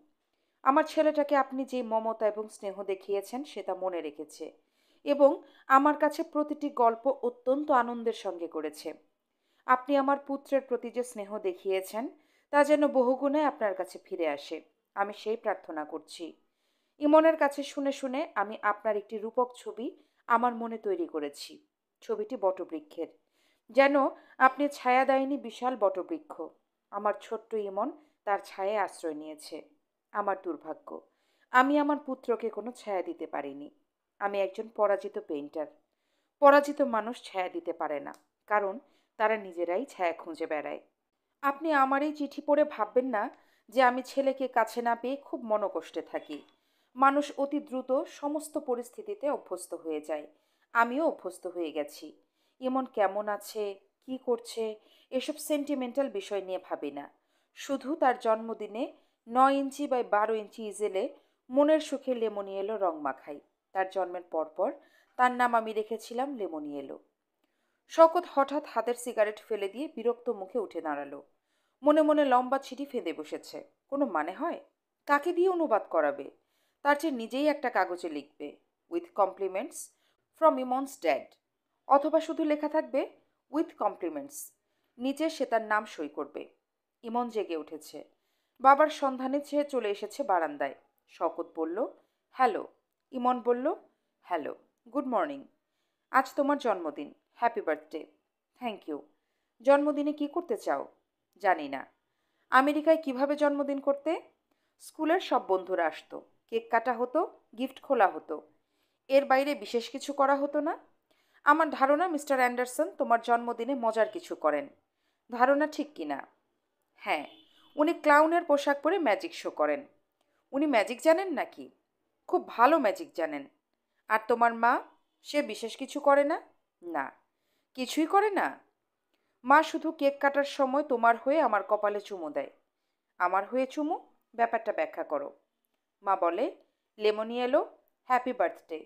আমার ছেলেটাকে আপনি যে মমতা এবং স্নেহ দেখিয়েছেন সেটা মনে রেখেছে এবং আমার কাছে প্রতিটি গল্প অত্যন্ত আনন্দের সঙ্গে করেছে। আপনি আমার পুত্রের প্রতি যে স্নেহ দেখিয়েছেন তা যেন বহুগুণে আপনার কাছে ফিরে আসে, আমি সেই প্রার্থনা করছি। ইমনের কাছে শুনে শুনে আমি আপনার একটি রূপক ছবি আমার মনে তৈরি করেছি। ছবিটি বটবৃক্ষের, যেন আপনি ছায়াদায়িনী বিশাল বটবৃক্ষ। আমার ছোট্ট ইমন তার ছায়ায় আশ্রয় নিয়েছে। আমার দুর্ভাগ্য, আমি আমার পুত্রকে কোনো ছায়া দিতে পারিনি। আমি একজন পরাজিত পেইন্টার। পরাজিত মানুষ ছায়া দিতে পারে না, কারণ তারা নিজেরাই ছায়া খুঁজে বেড়ায়। আপনি আমার এই চিঠি পড়ে ভাববেন না যে আমি ছেলেকে কাছে না পেয়ে খুব মনোকষ্টে থাকি। মানুষ অতি দ্রুত সমস্ত পরিস্থিতিতে অভ্যস্ত হয়ে যায়। আমিও অভ্যস্ত হয়ে গেছি। ইমন কেমন আছে, কি করছে, এসব সেন্টিমেন্টাল বিষয় নিয়ে ভাবি না। শুধু তার জন্মদিনে 9 ইঞ্চি বাই 12 ইঞ্চি ইজেলে মনের সুখে লেমনিয়েলো রং মাখাই। তার জন্মের পরপর তার নাম আমি রেখেছিলাম লেমনিয়েলো। শওকত হঠাৎ হাতের সিগারেট ফেলে দিয়ে বিরক্ত মুখে উঠে দাঁড়ালো। মনে মনে লম্বা চিঠি ফেঁদে বসেছে। কোনো মানে হয়? কাকে দিয়ে অনুবাদ করাবে? তার চেয়ে নিজেই একটা কাগজে লিখবে, উইথ কমপ্লিমেন্টস ফ্রম ইমনস ড্যাড। অথবা শুধু লেখা থাকবে, উইথ কমপ্লিমেন্টস। নিচে সে তার নাম সই করবে। ইমন জেগে উঠেছে। বাবার সন্ধানে চেয়ে চলে এসেছে বারান্দায়। শওকত বলল, হ্যালো। ইমন বলল, হ্যালো, গুড মর্নিং। আজ তোমার জন্মদিন। Happy birthday. Thank you. জন্মদিনে কি করতে চাও? জানি না। আমেরিকায় কিভাবে জন্মদিন করতে? স্কুলের সব বন্ধুরা আসতো, কেক কাটা হতো, গিফট খোলা হতো। এর বাইরে বিশেষ কিছু করা হতো না। আমার ধারণা মিস্টার অ্যান্ডারসন তোমার জন্মদিনে মজার কিছু করেন। ধারণা ঠিক কিনা? হ্যাঁ, উনি ক্লাউনের পোশাক পরে ম্যাজিক শো করেন। উনি ম্যাজিক জানেন নাকি? খুব ভালো ম্যাজিক জানেন। আর তোমার মা, সে বিশেষ কিছু করে না? না, কিছুই করে না। মা শুধু কেক কাটার সময় তোমার হয়ে আমার কপালে চুমু দেয়। আমার হয়ে চুমু? ব্যাপারটা ব্যাখ্যা করো। মা বলে, লেমনিয়েলো, হ্যাপি বার্থডে।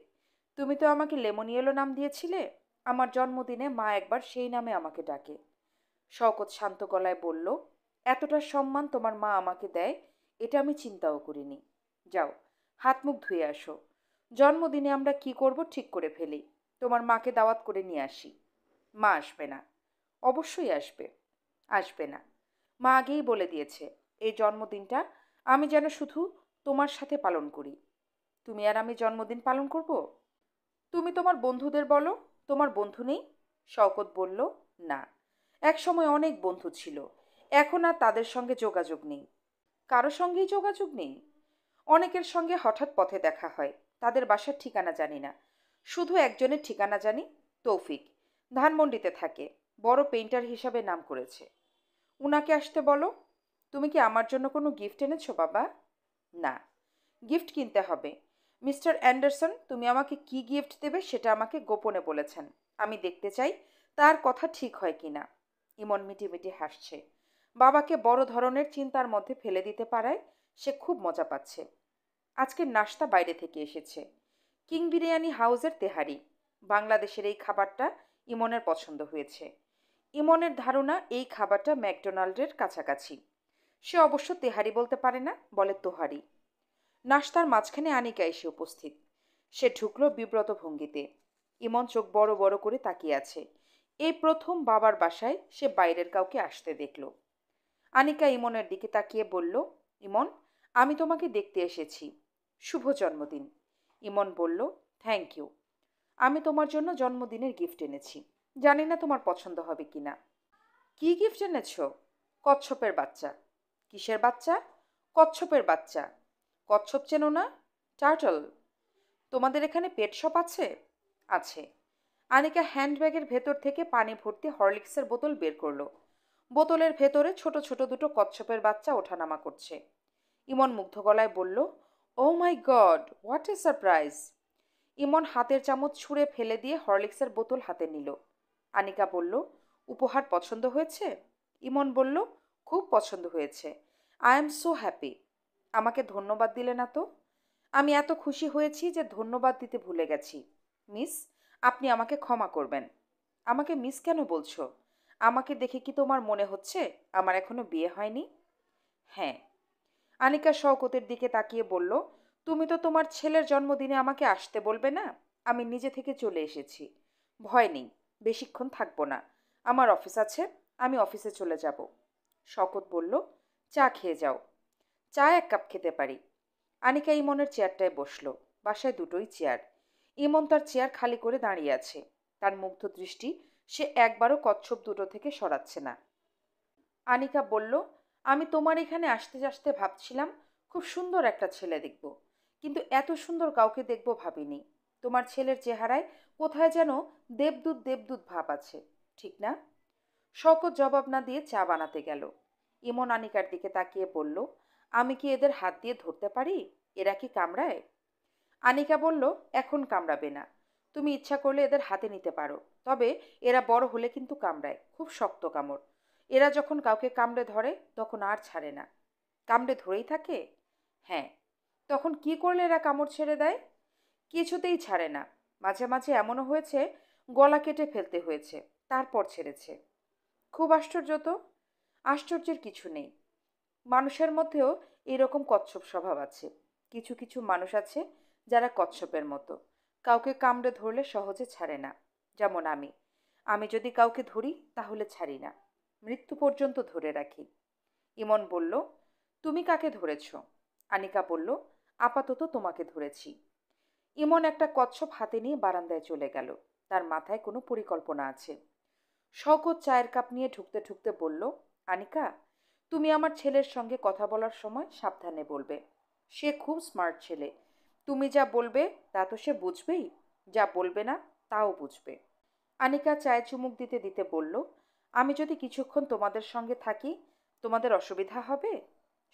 তুমি তো আমাকে লেমনিয়েলো নাম দিয়েছিলে। আমার জন্মদিনে মা একবার সেই নামে আমাকে ডাকে। শওকত শান্ত গলায় বলল, এতটা সম্মান তোমার মা আমাকে দেয়, এটা আমি চিন্তাও করিনি। যাও, হাত মুখ ধুয়ে আসো। জন্মদিনে আমরা কি করব ঠিক করে ফেলি। তোমার মাকে দাওয়াত করে নিয়ে আসি। মা আসবে না। অবশ্যই আসবে। আসবে না। মা আগেই বলে দিয়েছে, এই জন্মদিনটা আমি যেন শুধু তোমার সাথে পালন করি। তুমি আর আমি জন্মদিন পালন করব? তুমি তোমার বন্ধুদের বলো। তোমার বন্ধু নেই? শওকত বলল, না। এক সময় অনেক বন্ধু ছিল, এখন আর তাদের সঙ্গে যোগাযোগ নেই। কারো সঙ্গেই যোগাযোগ নেই। অনেকের সঙ্গে হঠাৎ পথে দেখা হয়, তাদের বাসার ঠিকানা জানি না। শুধু একজনের ঠিকানা জানি, তৌফিক। ধানমন্ডিতে থাকে, বড় পেইন্টার হিসাবে নাম করেছে। উনাকে আসতে বলো। তুমি কি আমার জন্য কোনো গিফট এনেছো বাবা? না। গিফট কিনতে হবে। মিস্টার অ্যান্ডারসন তুমি আমাকে কি গিফট দেবে সেটা আমাকে গোপনে বলেছেন। আমি দেখতে চাই তার কথা ঠিক হয় কি না। ইমন মিটিমিটি হাসছে। বাবাকে বড় ধরনের চিন্তার মধ্যে ফেলে দিতে পারায় সে খুব মজা পাচ্ছে। আজকের নাশতা বাইরে থেকে এসেছে, কিং বিরিয়ানি হাউসের তেহারি। বাংলাদেশের এই খাবারটা ইমনের পছন্দ হয়েছে। ইমনের ধারণা এই খাবারটা ম্যাকডোনাল্ডের কাছাকাছি। সে অবশ্য তেহারি বলতে পারে না, বলে তোহারি। নাশতার মাঝখানে আনিকা এসে উপস্থিত। সে ঢুকলো বিব্রত ভঙ্গিতে। ইমন চোখ বড় বড় করে তাকিয়ে আছে। এই প্রথম বাবার বাসায় সে বাইরের কাউকে আসতে দেখল। আনিকা ইমনের দিকে তাকিয়ে বলল, ইমন, আমি তোমাকে দেখতে এসেছি। শুভ জন্মদিন। ইমন বলল, থ্যাংক ইউ। আমি তোমার জন্য জন্মদিনের গিফট এনেছি। জানি না তোমার পছন্দ হবে কিনা। কি গিফট এনেছো? কচ্ছপের বাচ্চা। কিসের বাচ্চা? কচ্ছপের বাচ্চা। কচ্ছপ চেনো না? টার্টল। তোমাদের এখানে পেট শপ আছে? আছে। আনিকা হ্যান্ডব্যাগের ভেতর থেকে পানি ভর্তি হরলিক্সের বোতল বের করলো। বোতলের ভেতরে ছোট ছোট দুটো কচ্ছপের বাচ্চা ওঠানামা করছে। ইমন মুগ্ধ গলায় বলল, ও মাই গড, হোয়াট এ সারপ্রাইজ। ইমন হাতের চামচ ছুঁড়ে ফেলে দিয়ে হরলিক্সের বোতল হাতে নিল। আনিকা বলল, উপহার পছন্দ হয়েছে? ইমন বলল, খুব পছন্দ হয়েছে। I am so happy. আমাকে ধন্যবাদ দিলে না তো? আমি এত খুশি হয়েছি যে ধন্যবাদ দিতে ভুলে গেছি। মিস, আপনি আমাকে ক্ষমা করবেন। আমাকে মিস কেন বলছো? আমাকে দেখে কি তোমার মনে হচ্ছে আমার এখনো বিয়ে হয়নি? হ্যাঁ। আনিকা শওকতের দিকে তাকিয়ে বলল, তুমি তো তোমার ছেলের জন্মদিনে আমাকে আসতে বলবে না? আমি নিজে থেকে চলে এসেছি। ভয় নেই, বেশিক্ষণ থাকবো না। আমার অফিস আছে, আমি অফিসে চলে যাব। শওকত বলল, চা খেয়ে যাও। চা 1 কাপ খেতে পারি। আনিকা ইমনের চেয়ারটায় বসলো। বাসায় দুটোই চেয়ার। ইমন তার চেয়ার খালি করে দাঁড়িয়ে আছে। তার মুগ্ধ দৃষ্টি সে একবারও কচ্ছপ দুটো থেকে সরাচ্ছে না। আনিকা বলল, আমি তোমার এখানে আসতে আসতে ভাবছিলাম খুব সুন্দর একটা ছেলে দেখব, কিন্তু এত সুন্দর কাউকে দেখব ভাবিনি। তোমার ছেলের চেহারায় কোথায় যেন দেবদূত দেবদূত ভাব আছে, ঠিক না? শওকত জবাব না দিয়ে চা বানাতে গেল। ইমন আনিকার দিকে তাকিয়ে বলল, আমি কি এদের হাত দিয়ে ধরতে পারি? এরা কি কামড়ায়? আনিকা বলল, এখন কামড়াবে না। তুমি ইচ্ছা করলে এদের হাতে নিতে পারো, তবে এরা বড় হলে কিন্তু কামড়ায়, খুব শক্ত কামড়। এরা যখন কাউকে কামড়ে ধরে তখন আর ছাড়ে না। কামড়ে ধরেই থাকে? হ্যাঁ। তখন কি করলে এরা কামড় ছেড়ে দেয়? কিছুতেই ছাড়ে না। মাঝে মাঝে এমনও হয়েছে গলা কেটে ফেলতে হয়েছে, তারপর ছেড়েছে। খুব আশ্চর্য তো। আশ্চর্যের কিছু নেই। মানুষের মধ্যেও এরকম কচ্ছপ স্বভাব আছে। কিছু কিছু মানুষ আছে যারা কচ্ছপের মতো, কাউকে কামড়ে ধরলে সহজে ছাড়ে না। যেমন আমি। আমি যদি কাউকে ধরি তাহলে ছাড়ি না, মৃত্যু পর্যন্ত ধরে রাখি। ইমন বলল, তুমি কাকে ধরেছ? আনিকা বলল, আপাতত তোমাকে ধরেছি। ইমন একটা কচ্ছপ হাতে নিয়ে বারান্দায় চলে গেল। তার মাথায় কোনো পরিকল্পনা আছে। শওকত চায়ের কাপ নিয়ে ঢুকতে ঢুকতে বলল, আনিকা, তুমি আমার ছেলের সঙ্গে কথা বলার সময় সাবধানে বলবে। সে খুব স্মার্ট ছেলে। তুমি যা বলবে তা তো সে বুঝবেই, যা বলবে না তাও বুঝবে। আনিকা চায়ে চুমুক দিতে দিতে বলল, আমি যদি কিছুক্ষণ তোমাদের সঙ্গে থাকি তোমাদের অসুবিধা হবে?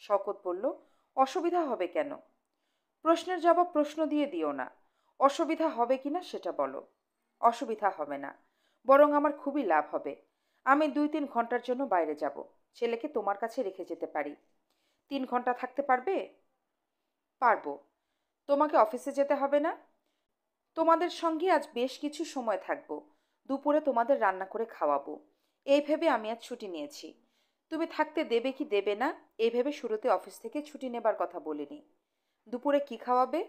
শওকত বলল, অসুবিধা হবে কেন? প্রশ্নের জবাব প্রশ্ন দিয়ে দিও না। অসুবিধা হবে কিনা সেটা বলো। অসুবিধা হবে না, বরং আমার খুবই লাভ হবে। আমি 2-3 ঘন্টার জন্য বাইরে যাব। ছেলেকে তোমার কাছে রেখে যেতে পারি। 3 ঘন্টা থাকতে পারবে? পারবো। তোমাকে অফিসে যেতে হবে না? তোমাদের সঙ্গে আজ বেশ কিছু সময় থাকবো। দুপুরে তোমাদের রান্না করে খাওয়াবো। এই ভেবে আমি আজ ছুটি নিয়েছি। তুমি থাকতে দেবে কি দেবে না এই ভেবে শুরুতে অফিস থেকে ছুটি নেবার কথা বলিনি। দুপুরে কি খাওয়াবে?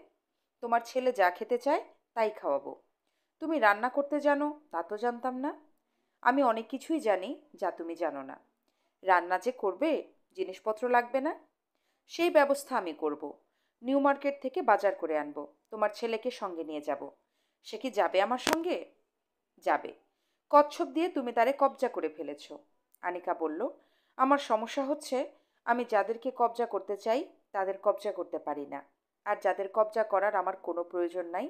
তোমার ছেলে যা খেতে চায় তাই খাওয়াবো। তুমি রান্না করতে জানো তা তো জানতাম না। আমি অনেক কিছুই জানি যা তুমি জানো না। রান্না যে করবে, জিনিসপত্র লাগবে না? সেই ব্যবস্থা আমি করব। নিউ মার্কেট থেকে বাজার করে আনবো। তোমার ছেলেকে সঙ্গে নিয়ে যাব। সে কি যাবে আমার সঙ্গে? যাবে। কচ্ছপ দিয়ে তুমি তারে কবজা করে ফেলেছ। আনিকা বলল, আমার সমস্যা হচ্ছে আমি যাদেরকে কবজা করতে চাই তাদের কবজা করতে পারি না। আর যাদের কবজা করার আমার কোনো প্রয়োজন নাই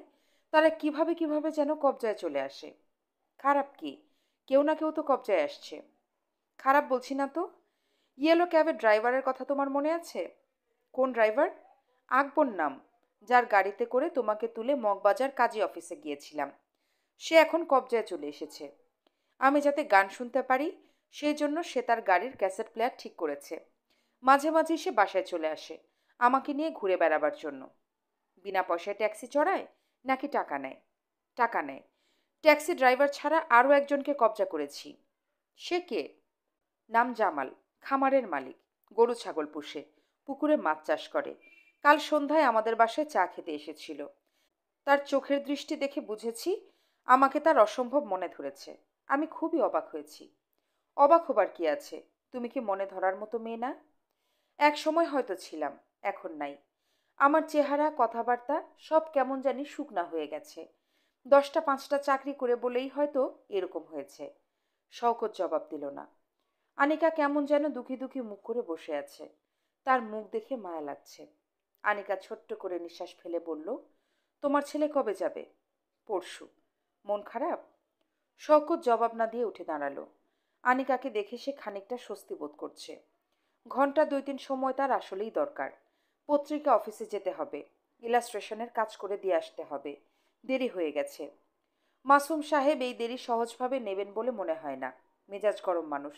তারা কিভাবে কিভাবে যেন কবজায় চলে আসে। খারাপ কি? কেউ না কেউ তো কবজায় আসছে। খারাপ বলছি না তো। ইয়েলো ক্যাবের ড্রাইভারের কথা তোমার মনে আছে? কোন ড্রাইভার? আকবর নাম, যার গাড়িতে করে তোমাকে তুলে মগবাজার কাজী অফিসে গিয়েছিলাম। সে এখন কবজায় চলে এসেছে। আমি যাতে গান শুনতে পারি সেই জন্য সে তার গাড়ির ক্যাসেট প্লেয়ার ঠিক করেছে। মাঝে মাঝে সে বাসায় চলে আসে আমাকে নিয়ে ঘুরে বেড়াবার জন্য। বিনা পয়সায় ট্যাক্সি চড়ায় নাকি টাকা নেয়? টাকা নেয়। ট্যাক্সি ড্রাইভার ছাড়া আরও একজনকে কবজা করেছি। সে কে? নাম জামাল। খামারের মালিক। গরু ছাগল পোষে, পুকুরে মাছ চাষ করে। কাল সন্ধ্যায় আমাদের বাসায় চা খেতে এসেছিল। তার চোখের দৃষ্টি দেখে বুঝেছি আমাকে তার অসম্ভব মনে ধরেছে। আমি খুবই অবাক হয়েছি। অবাক হবার কি আছে? তুমি কি মনে ধরার মতো মেয়ে না? এক সময় হয়তো ছিলাম, এখন নাই। আমার চেহারা কথাবার্তা সব কেমন জানি শুকনা হয়ে গেছে। 10টা 5টা চাকরি করে বলেই হয়তো এরকম হয়েছে। শওকত জবাব দিল না। আনিকা কেমন যেন দুঃখী দুঃখী মুখ করে বসে আছে। তার মুখ দেখে মায়া লাগছে। আনিকা ছোট্ট করে নিঃশ্বাস ফেলে বলল, তোমার ছেলে কবে যাবে? পরশু। মন খারাপ? শওকত জবাব না দিয়ে উঠে দাঁড়ালো। আনিকাকে দেখে সে খানিকটা স্বস্তি বোধ করছে। ঘন্টা 2-3 সময় তার আসলেই দরকার। পত্রিকা অফিসে যেতে হবে, ইলাস্ট্রেশনের কাজ করে দিয়ে আসতে হবে। দেরি হয়ে গেছে। মাসুম সাহেব এই দেরি সহজভাবে নেবেন বলে মনে হয় না। মেজাজ গরম মানুষ।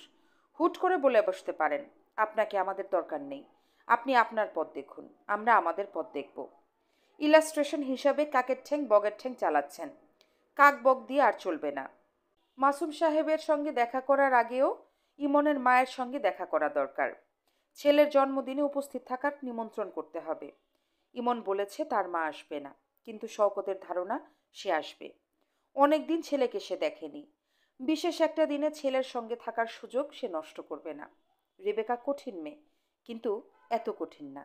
হুট করে বলে বসতে পারেন, আপনাকে আমাদের দরকার নেই। আপনি আপনার পথ দেখুন, আমরা আমাদের পথ দেখব। ইলাস্ট্রেশন হিসাবে কাকের ঠ্যাং বগের ঠ্যাং চালাচ্ছেন। কাক বক দিয়ে আর চলবে না। মাসুম সাহেবের সঙ্গে দেখা করার আগেও ইমনের মায়ের সঙ্গে দেখা করা দরকার। ছেলের জন্মদিনে উপস্থিত থাকার নিমন্ত্রণ করতে হবে। ইমন বলেছে তার মা আসবে না, কিন্তু শওকতের ধারণা সে আসবে। অনেক দিন ছেলেকে সে দেখেনি। বিশেষ একটা দিনে ছেলের সঙ্গে থাকার সুযোগ সে নষ্ট করবে না। রেবেকা কঠিন মেয়ে, কিন্তু এত কঠিন না।